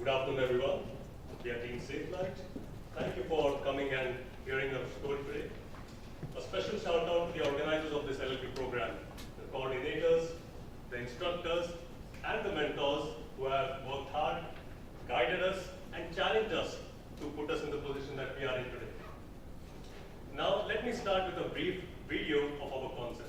Good afternoon, everyone. We are Team SafeLight. Thank you for coming and hearing our story today. A special shout out to the organizers of this LLB program, the coordinators, the instructors, and the mentors who have worked hard, guided us, and challenged us to put us in the position that we are in today. Now, let me start with a brief video of our concept.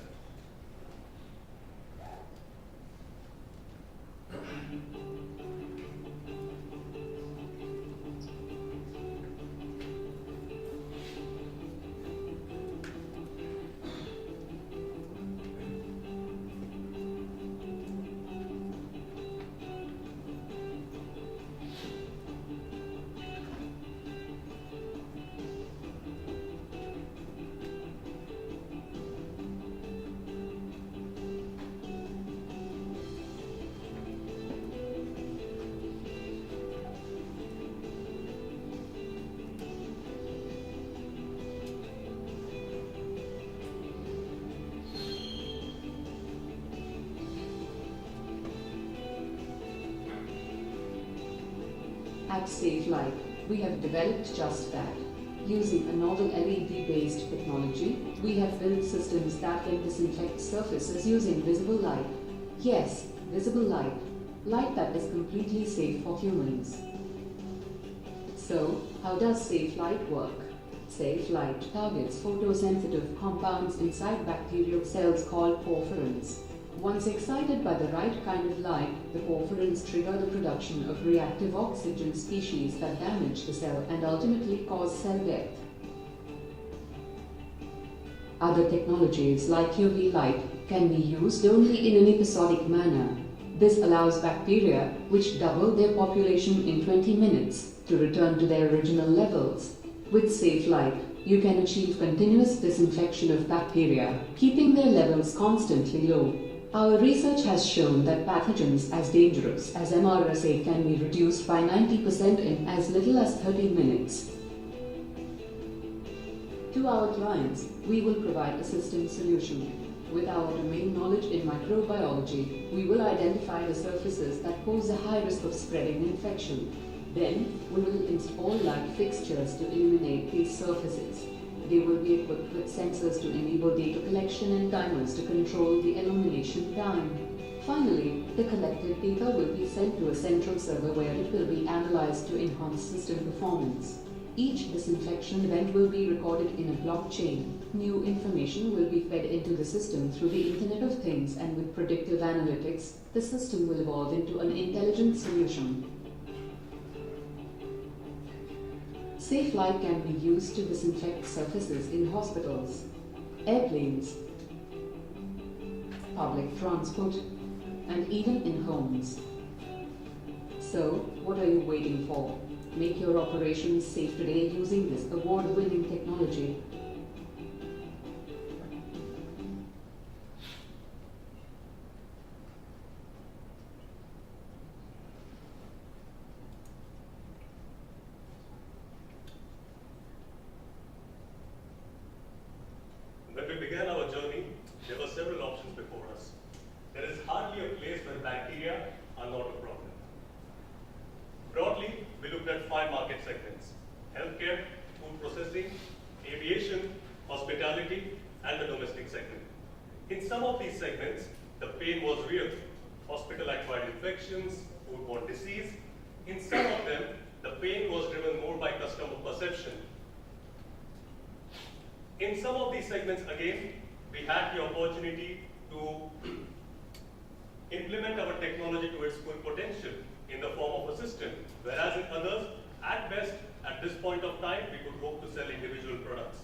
At SafeLight, we have developed just that. Using a novel LED-based technology, we have built systems that can disinfect surfaces using visible light. Yes, visible light. Light that is completely safe for humans. So, how does SafeLight work? SafeLight targets photosensitive compounds inside bacterial cells called porphyrins. Once excited by the right kind of light, the porphyrins trigger the production of reactive oxygen species that damage the cell and ultimately cause cell death. Other technologies like UV light can be used only in an episodic manner. This allows bacteria, which double their population in 20 minutes, to return to their original levels. With SafeLight, you can achieve continuous disinfection of bacteria, keeping their levels constantly low. Our research has shown that pathogens as dangerous as MRSA can be reduced by 90% in as little as 30 minutes. To our clients, we will provide a system solution. With our domain knowledge in microbiology, we will identify the surfaces that pose a high risk of spreading infection. Then, we will install light fixtures to illuminate these surfaces. They will be equipped with sensors to enable data collection and timers to control the illumination time. Finally, the collected data will be sent to a central server where it will be analyzed to enhance system performance. Each disinfection event will be recorded in a blockchain. New information will be fed into the system through the Internet of Things, and with predictive analytics, the system will evolve into an intelligent solution. SafeLight can be used to disinfect surfaces in hospitals, airplanes, public transport, and even in homes. So, what are you waiting for? Make your operations safe today using this award-winning technology. When we began our journey, there were several options before us. There is hardly a place where bacteria are not a problem. Broadly, we looked at 5 market segments: healthcare, food processing, aviation, hospitality, and the domestic segment. In some of these segments, the pain was real: hospital-acquired infections, foodborne disease. In some of them, the pain was driven more by customer perception. In some of these segments, again, we had the opportunity to implement our technology to its full potential in the form of a system, whereas in others, at best, at this point of time, we could hope to sell individual products.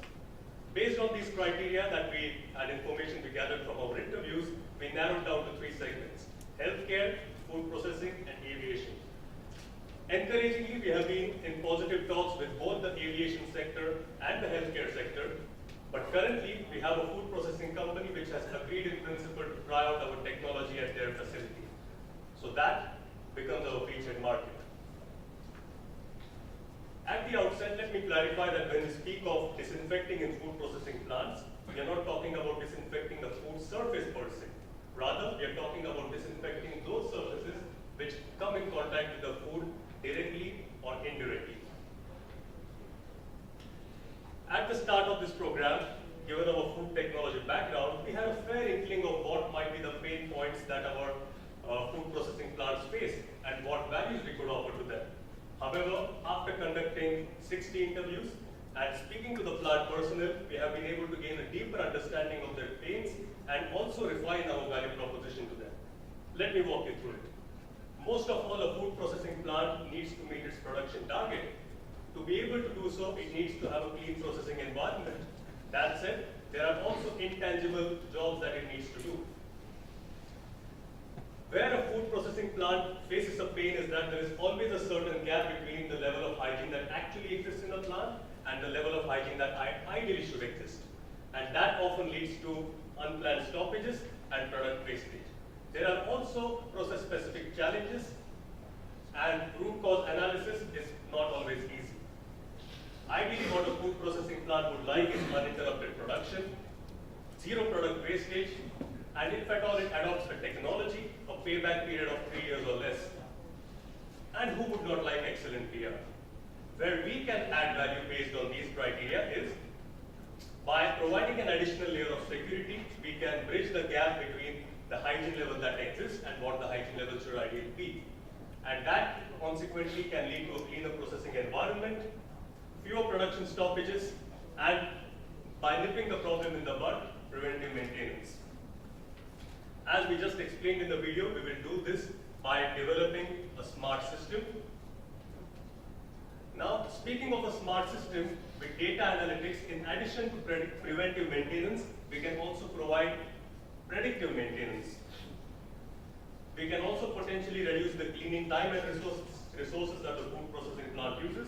Based on these criteria that we and information we gathered from our interviews, we narrowed down to 3 segments: healthcare, food processing, and aviation. Encouragingly, we have been in positive talks with both the aviation sector and the healthcare sector. But currently, we have a food processing company which has agreed in principle to try out our technology at their facility. So that becomes our featured market. At the outset, let me clarify that when we speak of disinfecting in food processing plants, we are not talking about disinfecting the food surface per se. Rather, we are talking about disinfecting those surfaces which come in contact with the food directly or indirectly. At the start of this program, given our food technology background, we had a fair inkling of what might be the pain points that our food processing plants face and what values we could offer to them. However, after conducting 60 interviews and speaking to the plant personnel, we have been able to gain a deeper understanding of their pains and also refine our value proposition to them. Let me walk you through it. Most of all, a food processing plant needs to meet its production target. To be able to do so, it needs to have a clean processing environment. That said, there are also intangible jobs that it needs to do. Where a food processing plant faces a pain is that there is always a certain gap between the level of hygiene that actually exists in the plant and the level of hygiene that ideally should exist. And that often leads to unplanned stoppages and product wastage. There are also process-specific challenges, and root cause analysis is not always easy. Ideally, what a food processing plant would like is uninterrupted production, zero product wastage, and if at all it adopts a technology, a payback period of 3 years or less. And who would not like excellent PR? Where we can add value based on these criteria is by providing an additional layer of security, we can bridge the gap between the hygiene level that exists and what the hygiene level should ideally be. And that consequently can lead to a cleaner processing environment, fewer production stoppages, and by nipping the problem in the bud, preventive maintenance. As we just explained in the video, we will do this by developing a smart system. Now, speaking of a smart system, with data analytics, in addition to preventive maintenance, we can also provide predictive maintenance. We can also potentially reduce the cleaning time and resources that the food processing plant uses.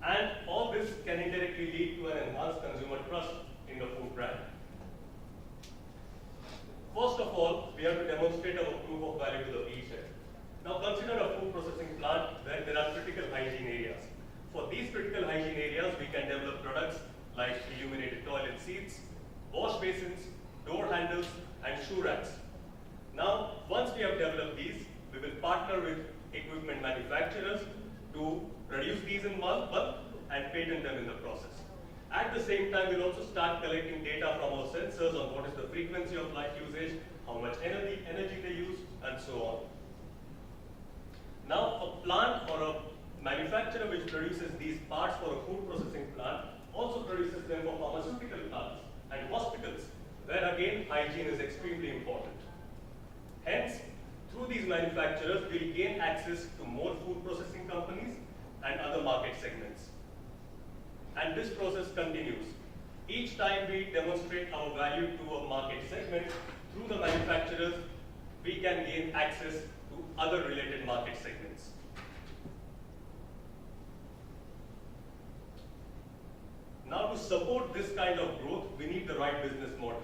And all this can indirectly lead to an enhanced consumer trust in the food brand. First of all, we have to demonstrate our proof of value to the beachhead. Now consider a food processing plant where there are critical hygiene areas. For these critical hygiene areas, we can develop products like illuminated toilet seats, wash basins, door handles, and shoe racks. Now, once we have developed these, we will partner with equipment manufacturers to produce these in bulk and patent them in the process. At the same time, we'll also start collecting data from our sensors on what is the frequency of light usage, how much energy they use, and so on. Now, a plant or a manufacturer which produces these parts for a food processing plant also produces them for pharmaceutical plants and hospitals, where again, hygiene is extremely important. Hence, through these manufacturers, we'll gain access to more food processing companies and other market segments. And this process continues. Each time we demonstrate our value to a market segment, through the manufacturers, we can gain access to other related market segments. Now, to support this kind of growth, we need the right business model.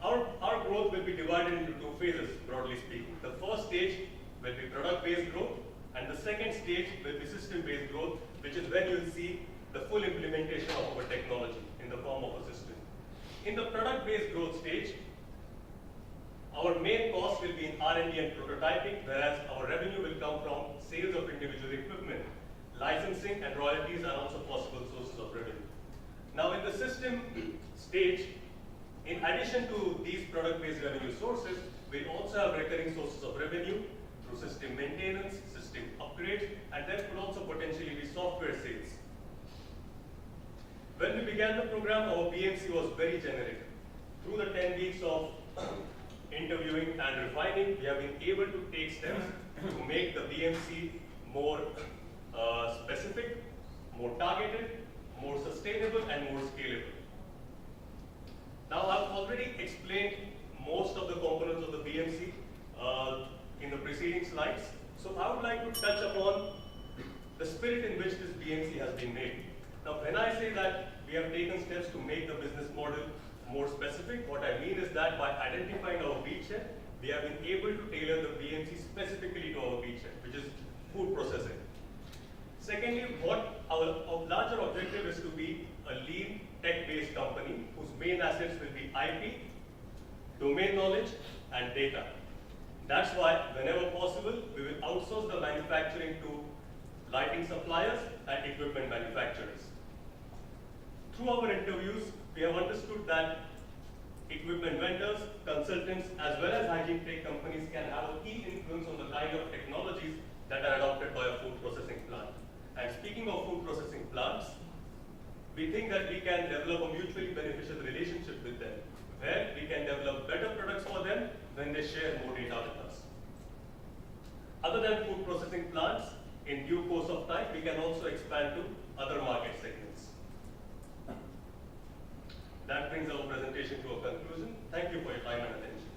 Our growth will be divided into two phases, broadly speaking. The first stage will be product-based growth, and the second stage will be system-based growth, which is when you'll see the full implementation of our technology in the form of a system. In the product-based growth stage, our main cost will be in R&D and prototyping, whereas our revenue will come from sales of individual equipment. Licensing and royalties are also possible sources of revenue. Now, in the system stage, in addition to these product-based revenue sources, we also have recurring sources of revenue through system maintenance, system upgrades, and there could also potentially be software sales. When we began the program, our BMC was very generic. Through the 10 weeks of interviewing and refining, we have been able to take steps to make the BMC more specific, more targeted, more sustainable, and more scalable. Now, I've already explained most of the components of the BMC in the preceding slides. So I would like to touch upon the spirit in which this BMC has been made. Now, when I say that we have taken steps to make the business model more specific, what I mean is that by identifying our beachhead, we have been able to tailor the BMC specifically to our beachhead, which is food processing. Secondly, what our larger objective is to be a lean, tech-based company whose main assets will be IP, domain knowledge, and data. That's why, whenever possible, we will outsource the manufacturing to lighting suppliers and equipment manufacturers. Through our interviews, we have understood that equipment vendors, consultants, as well as hygiene tech companies can have a key influence on the kind of technologies that are adopted by a food processing plant. And speaking of food processing plants, we think that we can develop a mutually beneficial relationship with them, where we can develop better products for them when they share more data with us. Other than food processing plants, in due course of time, we can also expand to other market segments. That brings our presentation to a conclusion. Thank you for your time and attention.